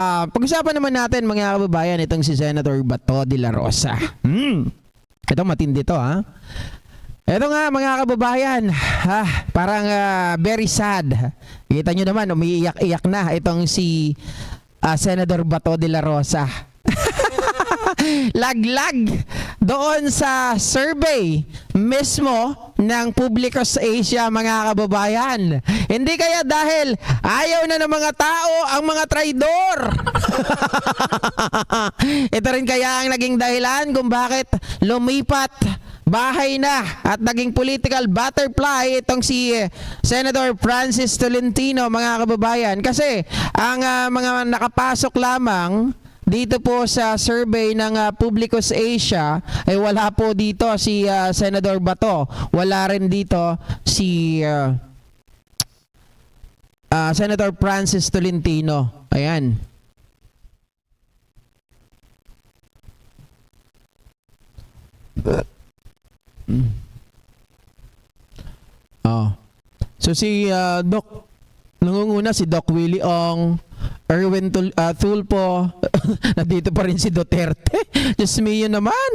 Pag-usapan naman natin mga kababayan itong si Senator Bato de la Rosa. Ito matindi to ha. Ito nga mga kababayan, parang very sad. Kita nyo naman, umiiyak-iyak na itong si Senator Bato de la Rosa. Laglag doon sa survey mismo ng Publicus Asia mga kababayan. Hindi kaya dahil ayaw na ng mga tao ang mga traidor. Ito rin kaya ang naging dahilan kung bakit lumipat bahay na at naging political butterfly itong si Senator Francis Tolentino mga kababayan. Kasi ang mga nakapasok lamang dito po sa survey ng Publicus Asia ay wala po dito si Senator Bato. Wala rin dito si Senator Francis Tolentino. Ayan. So si Doc nangunguna si Doc Willie Ong, Erwin Tulpo, nandito pa rin si Duterte. Diyos mio naman.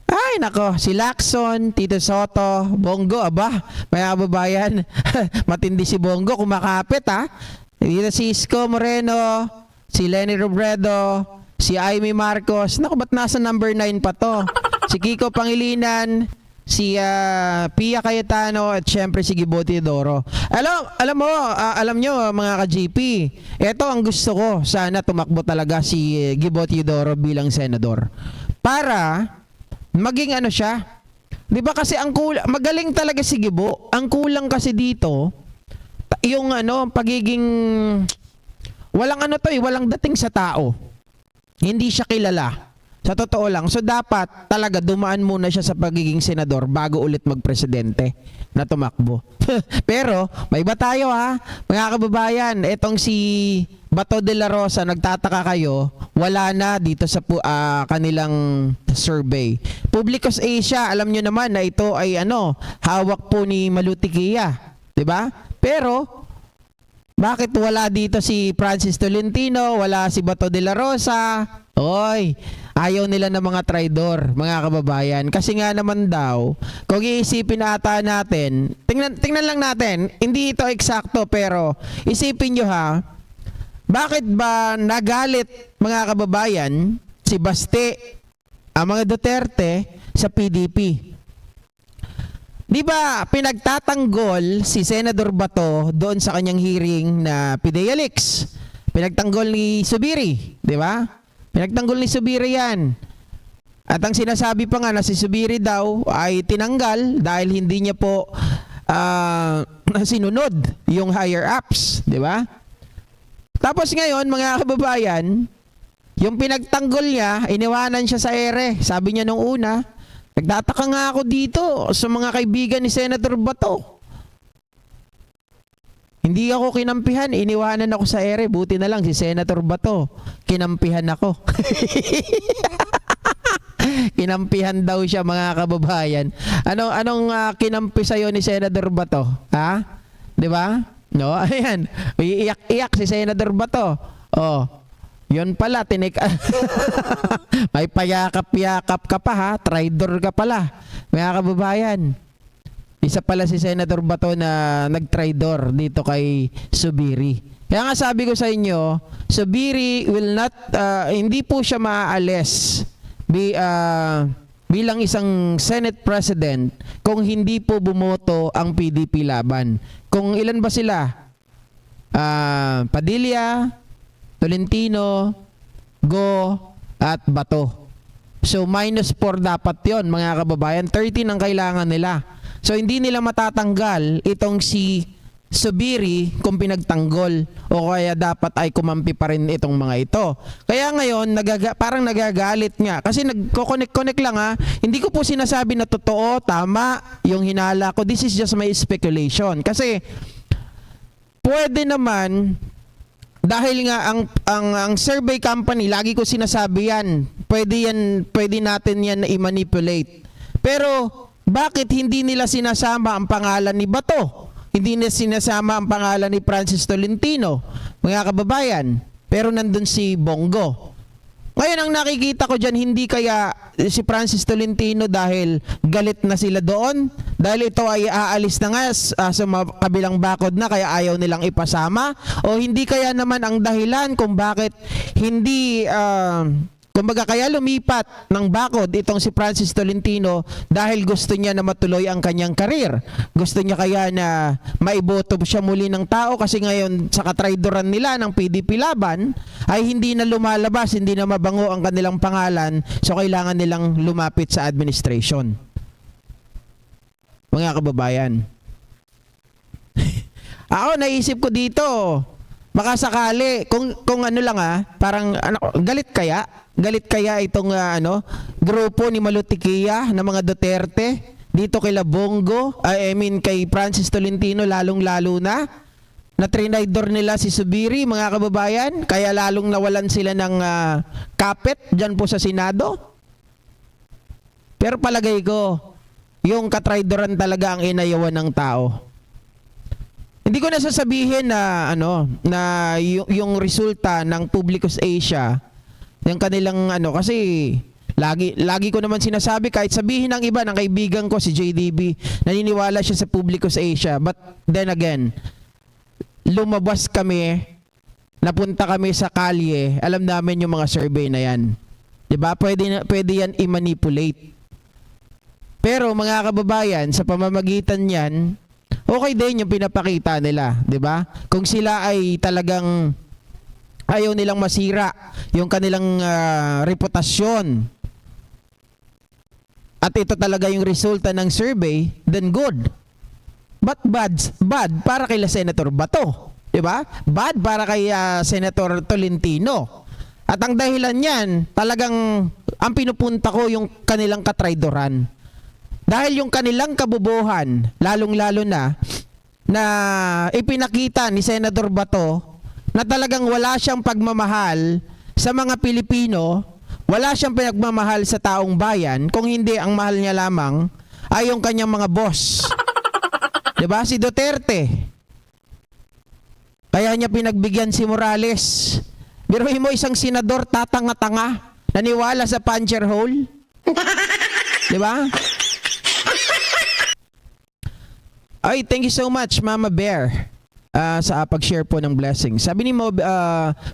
Ay nako, si Lacson, Tito Soto, Bongo, aba, may kababayan. Matindi si Bongo, kumakapit ha. Dito si Isko Moreno, si Lenny Robredo, si Amy Marcos. Naku, ba't nasa number 9 pa to? Si Kiko Pangilinan, si Pia Cayetano at syempre si Gibo Teodoro. Alam nyo mga ka-GP, ito ang gusto ko, sana tumakbo talaga si Gibo Teodoro bilang senador. Para maging ano siya. 'Di ba kasi magaling talaga si Gibo. Ang kulang kasi dito yung pagiging walang dating sa tao. Hindi siya kilala. Sa totoo lang. So dapat talaga dumaan muna siya sa pagiging senador bago ulit magpresidente na tumakbo. Pero may iba tayo ha. Mga kababayan, etong si Bato de la Rosa, nagtataka kayo, wala na dito sa kanilang survey. Publicus Asia, alam nyo naman na ito ay hawak po ni Malutikia. 'Di ba? Pero bakit wala dito si Francis Tolentino, wala si Bato de la Rosa? Oy, ayaw nila ng mga traidor, mga kababayan. Kasi nga naman daw, kung iisipin ata natin, tingnan lang natin, hindi ito eksakto pero isipin nyo ha, bakit ba nagalit mga kababayan si Baste, ang mga Duterte sa PDP? Di ba pinagtatanggol si Senador Bato doon sa kanyang hearing na PDEA Leaks? Pinagtanggol ni Subiri, di ba? Pinagtanggol ni Subiri yan. At ang sinasabi pa nga na si Subiri daw ay tinanggal dahil hindi niya po sinunod yung higher ups, di ba? Tapos ngayon mga kababayan, yung pinagtanggol niya, iniwanan siya sa ere. Sabi niya nung una, nagtataka nga ako dito sa mga kaibigan ni Senator Bato. Hindi ako kinampihan, iniwanan ako sa ere. Buti na lang si Senator Bato, kinampihan ako. Kinampihan daw siya mga kababayan. Anong kinampi sa'yo ni Senator Bato? Ha? 'Di ba? No, ayan. Iiyak-iyak si Senator Bato. Oh. 'Yon pala, may payakap-yakap ka pa ha, traidor ka pala. Mga kababayan. Isa pala si Senator Bato na nag-traidor dito kay Subiri. Kaya nga sabi ko sa inyo, Subiri will not, hindi po siya maaalis bilang isang Senate President kung hindi po bumoto ang PDP laban. Kung ilan ba sila? Padilla, Tolentino, Go, at Bato. So minus 4 dapat yon mga kababayan. 13 ang kailangan nila. So hindi nila matatanggal itong si Subiri kung pinagtanggol o kaya dapat ay kumampi pa rin itong mga ito. Kaya ngayon parang nagagalit nga kasi nagko-connect lang ha. Hindi ko po sinasabi na totoo, tama yung hinala ko. This is just my speculation. Kasi pwede naman dahil nga ang survey company, lagi ko sinasabi yan, pwede natin yan i-manipulate. Pero bakit hindi nila sinasama ang pangalan ni Bato? Hindi nila sinasama ang pangalan ni Francis Tolentino? Mga kababayan, pero nandun si Bongo. Ngayon, ang nakikita ko dyan, hindi kaya si Francis Tolentino dahil galit na sila doon, dahil ito ay aalis na nga sa kabilang bakod na kaya ayaw nilang ipasama, o hindi kaya naman ang dahilan kung bakit hindi kumbaga kaya lumipat ng bakod itong si Francis Tolentino dahil gusto niya na matuloy ang kanyang karir. Gusto niya kaya na maiboto siya muli ng tao kasi ngayon sa katraidoran nila ng PDP Laban ay hindi na lumalabas, hindi na mabango ang kanilang pangalan, so kailangan nilang lumapit sa administration. Mga kababayan. Ako naisip ko dito, makasakali kung ano lang parang galit kaya itong grupo ni Malutikia na mga Duterte dito kay Bongo, kay Francis Tolentino lalong-lalo na trinidor nila si Zubiri, mga kababayan, kaya lalong nawalan sila ng kapit diyan po sa Senado. Pero palagay ko, yung katraidoran talaga ang inayawan ng tao. Hindi ko nasasabihin na yung resulta ng Publicus Asia, yung kanilang kasi lagi ko naman sinasabi, kahit sabihin ng iba, ng kaibigan ko si JDB, naniniwala siya sa Publicus Asia. But then again, lumabas kami, napunta kami sa kalye, alam namin yung mga survey na yan. 'Di ba? Pwede yan i-manipulate. Pero mga kababayan, sa pamamagitan niyan, okay din yung pinapakita nila, 'di ba? Kung sila ay talagang ayaw nilang masira yung kanilang reputasyon, at ito talaga yung resulta ng survey, then good. But bad para kay Senator Bato, 'di ba? Bad para kay Senator Tolentino. At ang dahilan niyan, talagang ang pinupunta ko yung kanilang katraidoran. Dahil yung kanilang kabubuhan, lalong-lalo na ipinakita ni Senator Bato na talagang wala siyang pagmamahal sa mga Pilipino, wala siyang pinagmamahal sa taong bayan, kung hindi ang mahal niya lamang ay yung kanyang mga boss. 'Di ba? Si Duterte. Kaya niya pinagbigyan si Morales. Biruin mo isang senador tatanga-tanga, naniwala sa puncher hole. 'Di ba? Ay, thank you so much, Mama Bear, sa pag-share po ng blessings. Sabi ni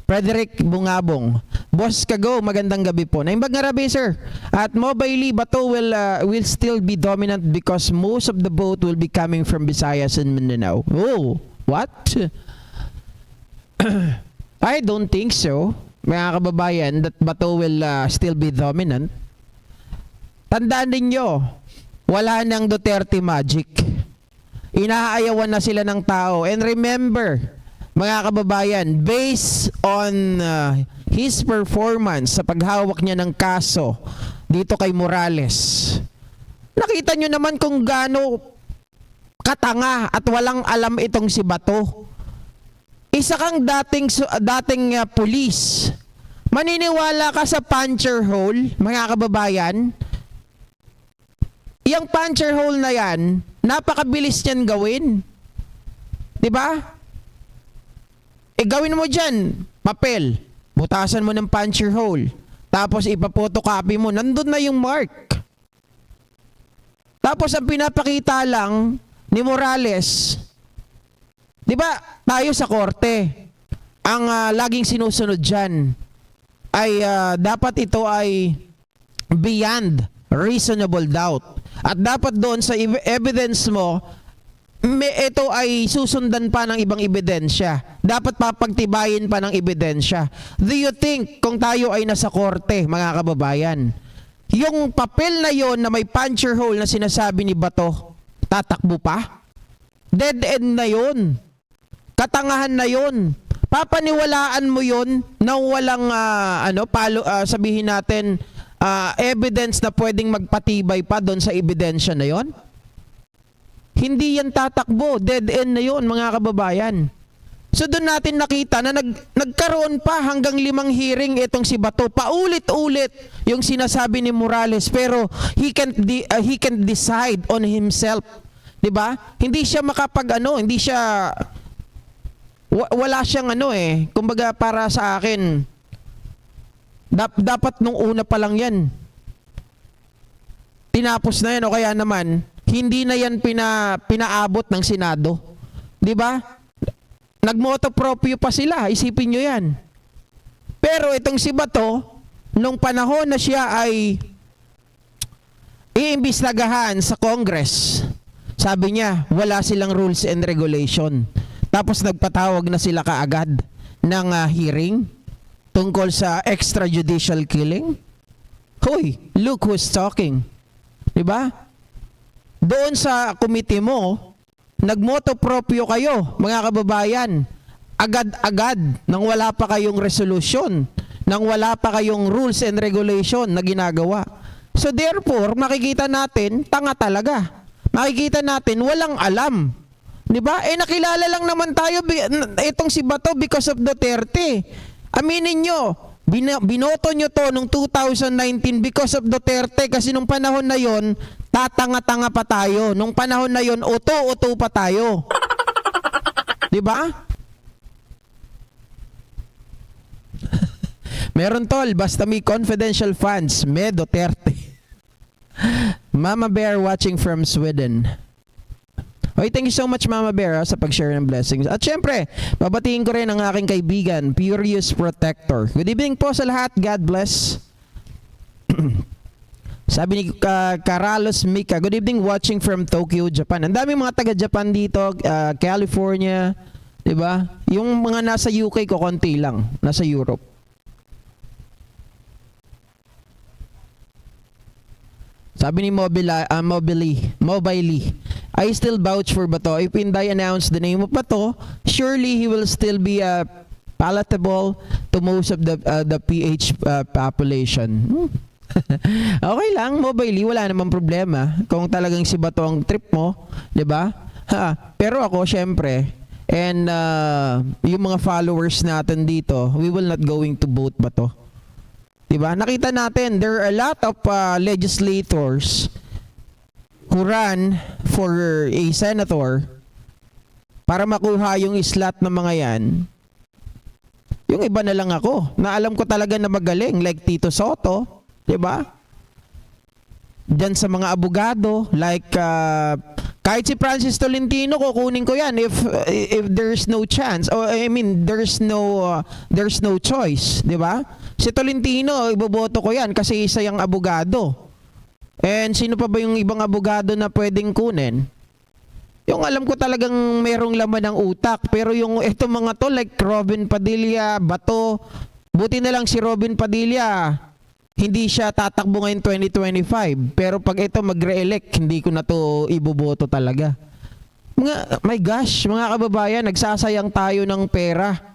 Frederick Bungabong, Boss Kago, magandang gabi po. Naimbag nga rabi, sir. At mobile, Bato will still be dominant because most of the vote will be coming from Visayas and Mindanao. Oh, what? I don't think so, mga kababayan, that Bato will still be dominant. Tandaan ninyo, wala nang Duterte magic. Inaayawan na sila ng tao. And remember, mga kababayan, based on his performance sa paghawak niya ng kaso dito kay Morales, nakita nyo naman kung gaano katanga at walang alam itong si Bato. Isa kang dating pulis. Maniniwala ka sa puncher hole, mga kababayan? Yung puncher hole na yan, napakabilis niyan gawin. 'Di ba? Gawin mo diyan, papel. Butasan mo ng puncher hole. Tapos ipapotocopy mo, nandun na yung mark. Tapos ang pinapakita lang ni Morales, 'di ba? Tayo sa korte, ang laging sinusunod diyan ay dapat ito ay beyond reasonable doubt. At dapat doon sa evidence mo, ito ay susundan pa ng ibang ebidensya. Dapat papagtibayin pa ng ebidensya. Do you think kung tayo ay nasa korte, mga kababayan, yung papel na yon na may puncher hole na sinasabi ni Bato, tatakbo pa? Dead end na yon. Katangahan na yon. Papaniwalaan mo yon na walang sabihin natin evidence na pwedeng magpatibay pa doon sa ebidensya na yon? Hindi yan tatakbo. Dead end na yon, mga kababayan. So doon natin nakita na nagkaroon pa hanggang 5 hearing itong si Bato. Paulit-ulit yung sinasabi ni Morales, pero he can't decide on himself. 'Di ba? Hindi siya hindi siya wala siyang ano eh. Kumbaga para sa akin, dapat nung una pa lang yan. Tinapos na yan o kaya naman, hindi na yan pinaabot ng Senado. 'Di ba? Nagmotopropyo pa sila, isipin nyo yan. Pero itong si Bato, nung panahon na siya ay iimbestagahan sa Congress, sabi niya, wala silang rules and regulation. Tapos nagpatawag na sila kaagad ng hearing tungkol sa extrajudicial killing. Hoy, look who's talking. Diba? Doon sa committee mo, nagmotopropyo kayo, mga kababayan. Agad-agad, nang wala pa kayong resolution, nang wala pa kayong rules and regulation na ginagawa. So therefore, makikita natin, tanga talaga. Makikita natin, walang alam. Diba? Nakilala lang naman tayo itong si Bato because of Duterte. Aminin nyo, binoto nyo to nung 2019 because of Duterte kasi nung panahon na yon, tatanga-tanga pa tayo. Nung panahon na yon, uto-uto pa tayo. Diba? Meron tol, basta may confidential funds, may Duterte. Mama Bear watching from Sweden. Okay, thank you so much Mama Bear sa pag-share ng blessings. At syempre, babatiin ko rin ang aking kaibigan, Furious Protector. Good evening po sa lahat. God bless. Sabi ni Carlos Mika, good evening watching from Tokyo, Japan. Ang daming mga taga-Japan dito, California, 'di ba? Yung mga nasa UK ko konti lang, nasa Europe. Sabi ni Mobily, I still vouch for Bato. If Inday announced the name of Bato, surely he will still be palatable to most of the PH population. Okay lang, Mobily, wala namang problema. Kung talagang si Bato ang trip mo, 'di ba? Pero ako, syempre, and yung mga followers natin dito, we will not going to vote Bato. Diba? Nakita natin, there are a lot of legislators who run for a senator para makuha yung slot ng mga yan. Yung iba na lang ako, na alam ko talaga na magaling, like Tito Soto, diba? Diyan sa mga abogado, like kahit si Francis Tolentino, kukunin ko yan if there's no chance, or I mean, there's no choice, diba? Si Tolentino, iboboto ko yan kasi isa yung abogado. And sino pa ba yung ibang abogado na pwedeng kunin? Yung alam ko talagang merong laman ng utak. Pero yung ito mga to, like Robin Padilla, Bato, buti na lang si Robin Padilla, hindi siya tatakbo ngayon 2025. Pero pag ito mag-re-elect, hindi ko na to iboboto talaga. My gosh, mga kababayan, nagsasayang tayo ng pera.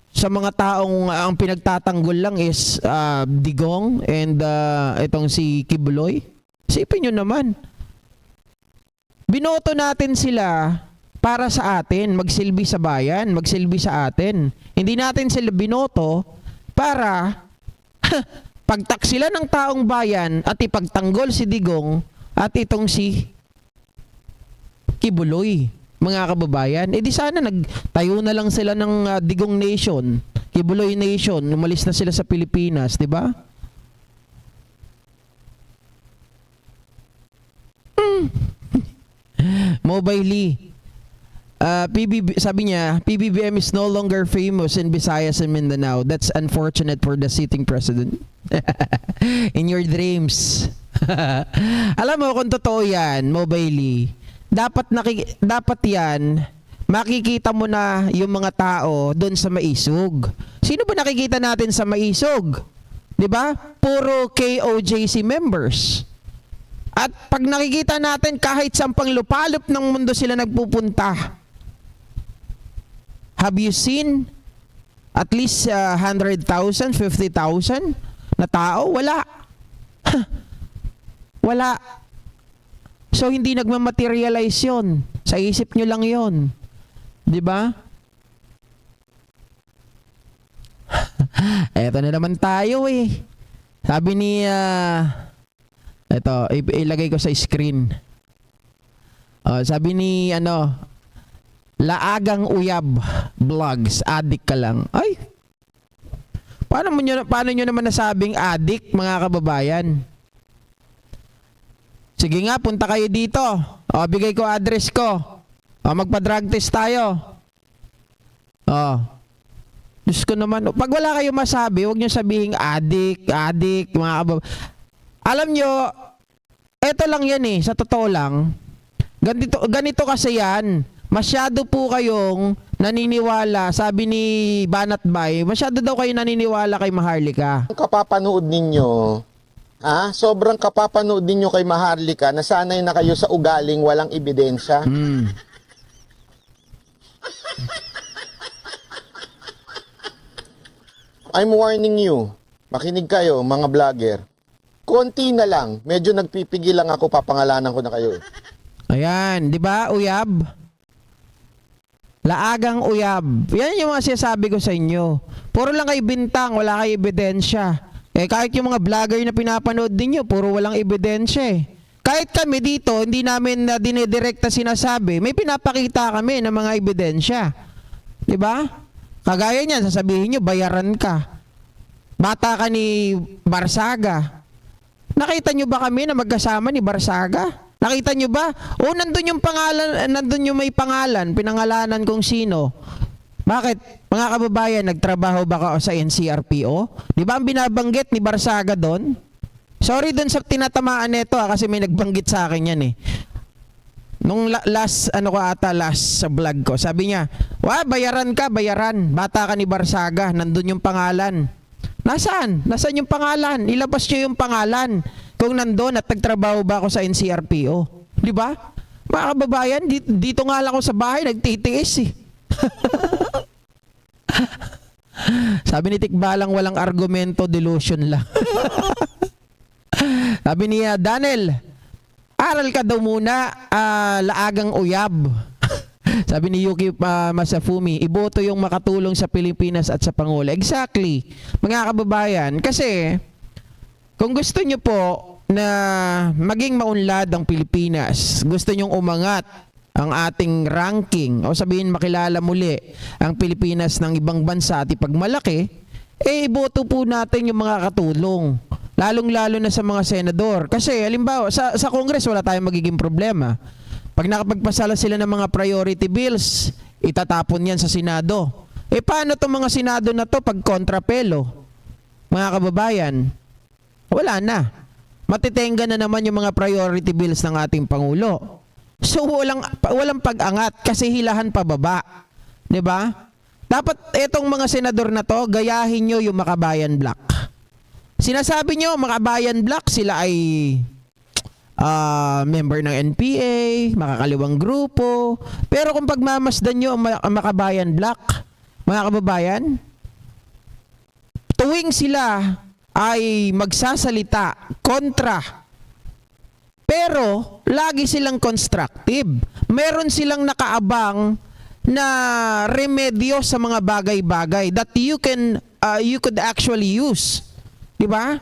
Sa mga taong ang pinagtatanggol lang is Digong and itong si Kibuloy. Isipin nyo naman. Binoto natin sila para sa atin, magsilbi sa bayan, magsilbi sa atin. Hindi natin sila binoto para pagtaksila ng taong bayan at ipagtanggol si Digong at itong si Kibuloy. Mga kababayan, di sana nagtayo na lang sila ng Digong Nation, Kibuloy Nation, umalis na sila sa Pilipinas, di ba? Mobily. Sabi niya, PBBM is no longer famous in Visayas and Mindanao. That's unfortunate for the sitting president. In your dreams. Alam mo kung totoo yan, Mobily, dapat yan, makikita mo na yung mga tao doon sa Maisog. Sino ba nakikita natin sa Maisog? 'Di ba? Puro KOJC members. At pag nakikita natin kahit sampang lupalop ng mundo sila nagpupunta. Have you seen at least 100,000, 50,000 na tao? Wala. Wala. So, hindi nagmamaterialize yun. Sa isip nyo lang yun. Di ba? Eto na naman tayo eh. Sabi ni, ilagay ko sa screen. Sabi ni, Laagang Uyab Vlogs. Adik ka lang. Ay, paano nyo naman nasabing adik, mga kababayan? Sige nga, punta kayo dito. O, bigay ko address ko. O, magpa-drug test tayo. O. Diyos ko naman. Pag wala kayo masabi, huwag nyo sabihin adik, mga kababayan. Alam nyo, eto lang yan eh, sa totoo lang. Ganito kasi yan. Masyado po kayong naniniwala, sabi ni Banat Bay, masyado daw kayo naniniwala kay Maharlika. Kapapanood ninyo, sobrang kapapanood ninyo kay Maharlika, nasanay na kayo sa ugaling walang ebidensya. I'm warning you, makinig kayo mga vlogger. Konti na lang, medyo nagpipigil lang ako, papangalanan ko na kayo. Ayan, di ba, Uyab? Laagang Uyab. Yan yung mga sinasabi ko sa inyo. Puro lang kayo bintang, wala kayo ebidensya. Kahit yung mga vlogger na pinapanood ninyo, puro walang ebidensya eh. Kahit kami dito, hindi namin dinidirekta sinasabi, may pinapakita kami ng mga ebidensya. Di ba? Kagaya niyan, sasabihin nyo, bayaran ka. Bata ka ni Barsaga. Nakita nyo ba kami na magkasama ni Barsaga? Nakita nyo ba? O, nandun yung pangalan, nandun yung may pangalan, pinangalanan kung sino. Bakit? Mga kababayan, nagtrabaho ba ka sa NCRPO? Di ba ang binabanggit ni Barsaga doon? Sorry doon sa tinatamaan nito kasi may nagbanggit sa akin yan eh. Nung last sa vlog ko, sabi niya, bayaran ka, bayaran. Bata ka ni Barsaga, nandun yung pangalan. Nasaan? Nasaan yung pangalan? Ilabas nyo yung pangalan. Kung nandun at nagtrabaho ba ako sa NCRPO. Di ba? Mga kababayan, dito nga lang ako sa bahay, nagtitiis eh. Sabi ni Tikbalang, walang argumento, delusion lang. Sabi niya, Daniel, aral ka daw muna, laagang Uyab. Sabi ni Yuki Masafumi, iboto yung makatulong sa Pilipinas at sa Pangulo. Exactly. Mga kababayan, kasi kung gusto nyo po na maging maunlad ang Pilipinas, gusto nyong umangat ang ating ranking o sabihin makilala muli ang Pilipinas ng ibang bansa at ipagmalaki, iboto po natin yung mga katulong. Lalong-lalo na sa mga senador. Kasi halimbawa, sa Congress wala tayong magiging problema. Pag nakapagpasala sila ng mga priority bills, itatapon yan sa Senado. Paano itong mga Senado na to pag kontrapelo? Mga kababayan, wala na. Matitenga na naman yung mga priority bills ng ating Pangulo. So walang pag-angat kasi hilahan pababa. 'Di ba? Dapat etong mga senador na to, gayahin nyo yung Makabayan Black. Sinasabi nyo, Makabayan Black, sila ay member ng NPA, makakaliwang grupo. Pero kung pagmamasdan nyo ang Makabayan Black, mga kababayan, tuwing sila ay magsasalita kontra, pero lagi silang constructive. Meron silang nakaabang na remedyo sa mga bagay-bagay that you could actually use. 'Di ba?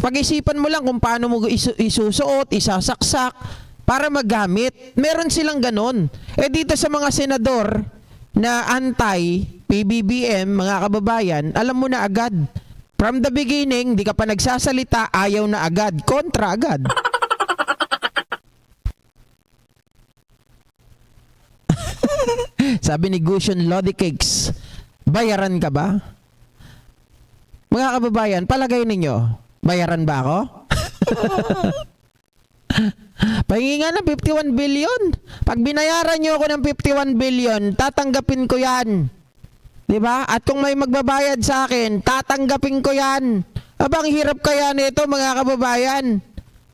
Pag-isipan mo lang kung paano mo isusuot, isasaksak para magamit. Meron silang ganon. Dito sa mga senador na anti-PBBM, mga kababayan, alam mo na agad. From the beginning, di ka pa nagsasalita, ayaw na agad. Kontra agad. Sabi ni Gushon Lodi Cakes, bayaran ka ba? Mga kababayan, palagay ninyo, bayaran ba ako? Pahingi nga ng 51 billion. Pag binayaran nyo ako ng 51 billion, tatanggapin ko yan. Diba? At kung may magbabayad sa akin, tatanggapin ko yan. Abang hirap kaya nito, mga kababayan.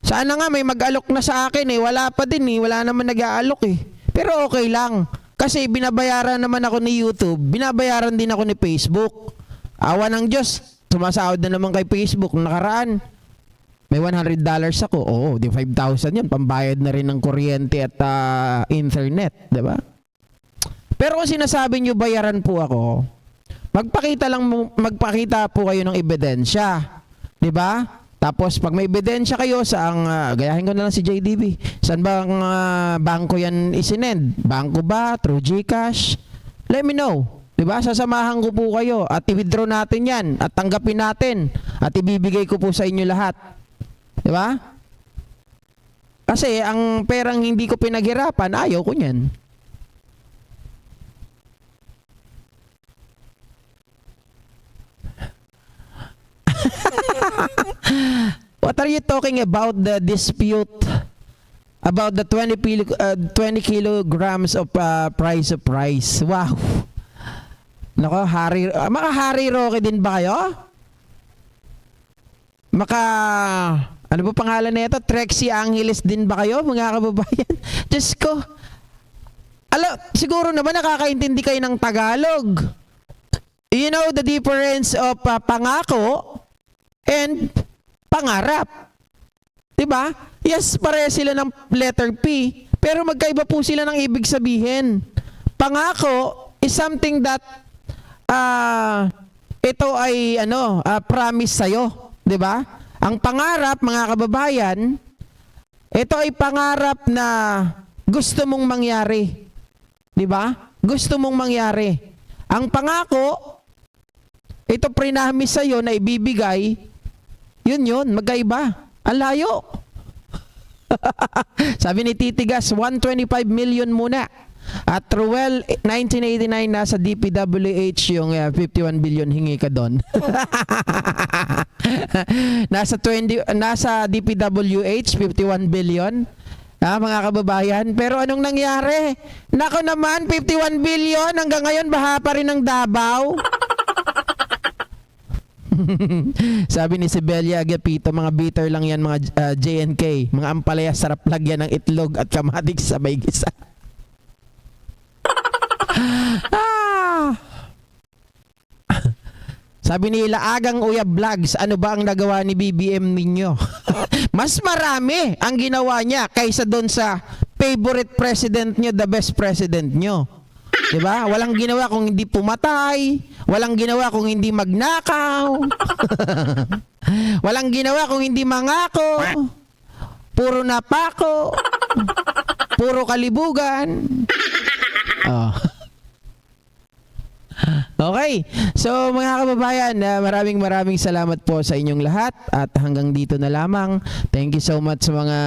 Sana nga may mag-alok na sa akin eh. Wala pa din eh. Wala naman nag-aalok eh. Pero okay lang. Kasi binabayaran naman ako ni YouTube. Binabayaran din ako ni Facebook. Awa ng Diyos. Sumasahod na naman kay Facebook nakaraan. May $100 ako. Oo, di 5,000 yan. Pambayad na rin ng kuryente at internet. Diba? Pero kung sinasabi nyo bayaran po ako, magpakita po kayo ng ebidensya. Diba? Tapos pag may ebidensya kayo saang gayahin ko na lang si JDB. Saan bang bangko yan isinend? Bangko ba? Through GCash? Let me know. 'Di ba? Sasamahan ko po kayo at i-withdraw natin 'yan at tanggapin natin at ibibigay ko po sa inyo lahat. 'Di ba? Kasi ang perang hindi ko pinaghirapan, ayaw ko niyan. What are you talking about, the dispute about the 20 kilograms of price of rice? Wow. Nako, maka-Hari Roque din ba kayo? Ano ba pangalan na ito? Trexie Angeles din ba kayo, mga kababayan? Diyos ko. Siguro naman nakakaintindi kayo ng Tagalog. You know the difference of pangako and pangarap. 'Di ba? Yes, pare sila ng letter P, pero magkaiba po sila ng ibig sabihin. Pangako is something that ito ay promise sa'yo, 'di ba? Ang pangarap, mga kababayan, ito ay pangarap na gusto mong mangyari. 'Di ba? Gusto mong mangyari. Ang pangako, ito prinamis sa'yo na ibibigay, yun, magkaiba. Ang layo. Sabi ni Titigas, 125 million muna. At Ruel, 1989, nasa DPWH yung 51 billion, hingi ka doon. nasa DPWH, 51 billion. Mga kababayan. Pero anong nangyari? Nako naman, 51 billion, hanggang ngayon baha pa rin ng Davao. Sabi ni Sibelia Agapito, mga bitter lang yan, mga JNK. Mga ampalaya, sarap lagyan ng itlog at kamatis sabay gisa. Sabi nila, Agang Uya Vlogs, ano ba ang nagawa ni BBM ninyo? Mas marami ang ginawa niya kaysa doon sa favorite president nyo, the best president nyo. Diba? Walang ginawa kung hindi pumatay, walang ginawa kung hindi magnakaw, walang ginawa kung hindi mangako, puro napako, puro kalibugan. Oh. Okay. So mga kababayan, maraming salamat po sa inyong lahat at hanggang dito na lamang. Thank you so much sa mga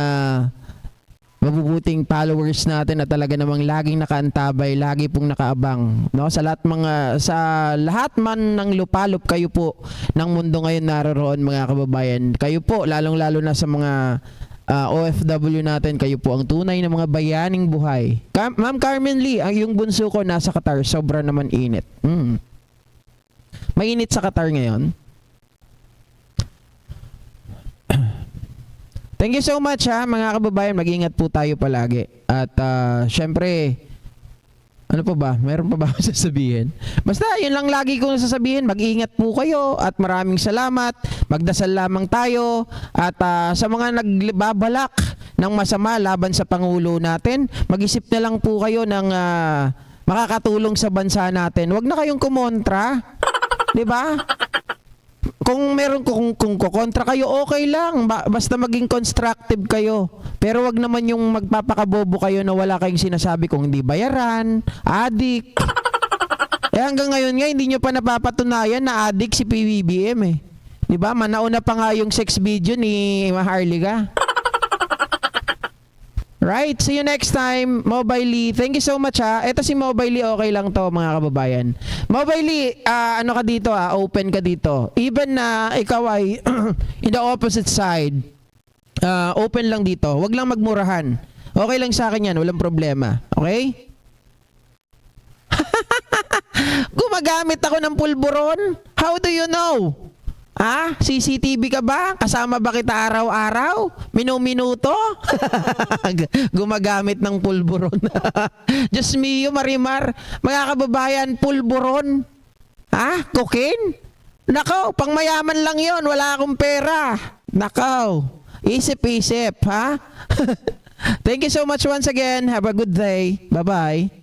mabubuting followers natin na talaga namang laging nakaantabay, lagi pong nakaabang, no? Sa lahat man ng lupalop kayo po ng mundo ngayon naroroon, mga kababayan. Kayo po, lalong-lalo na sa mga OFW natin, kayo po ang tunay na mga bayaning buhay. Ma'am Carmen Lee, yung bunso ko nasa Qatar, sobra naman init. Mainit sa Qatar ngayon. Thank you so much mga kababayan, mag-ingat po tayo palagi. At syempre, ano pa ba? Meron pa ba ako sasabihin? Basta yun lang lagi kong sasabihin, mag-ingat po kayo at maraming salamat. Magdasal lamang tayo at sa mga nagbabalak ng masama laban sa Pangulo natin, mag-isip na lang po kayo ng makakatulong sa bansa natin. Huwag na kayong kumontra. 'Di ba? Kung meron kung kontra kayo, okay lang. Basta maging constructive kayo. Pero wag naman yung magpapakabobo kayo na wala kayong sinasabi kung hindi bayaran, adik. Hanggang ngayon nga, hindi nyo pa napapatunayan na adik si PBBM eh. Diba? Manauna pa nga yung sex video ni Maharlika. Right, see you next time, Mobile Lee. Thank you so much Ito si Mobile Lee, okay lang to mga kababayan. Mobile Lee, ano ka dito open ka dito. Even na ikaw ay in the opposite side, open lang dito. Wag lang magmurahan. Okay lang sa akin yan, walang problema. Okay? Gumagamit ako ng pulburon? How do you know? CCTV ka ba? Kasama ba kita araw-araw? Minuto? Gumagamit ng pulburon. Diyos mio, Marimar. Mga kababayan, pulburon. Cocaine? Nakaw, pang mayaman lang yon, wala akong pera. Nakaw, isip-isip, Thank you so much once again. Have a good day. Bye-bye.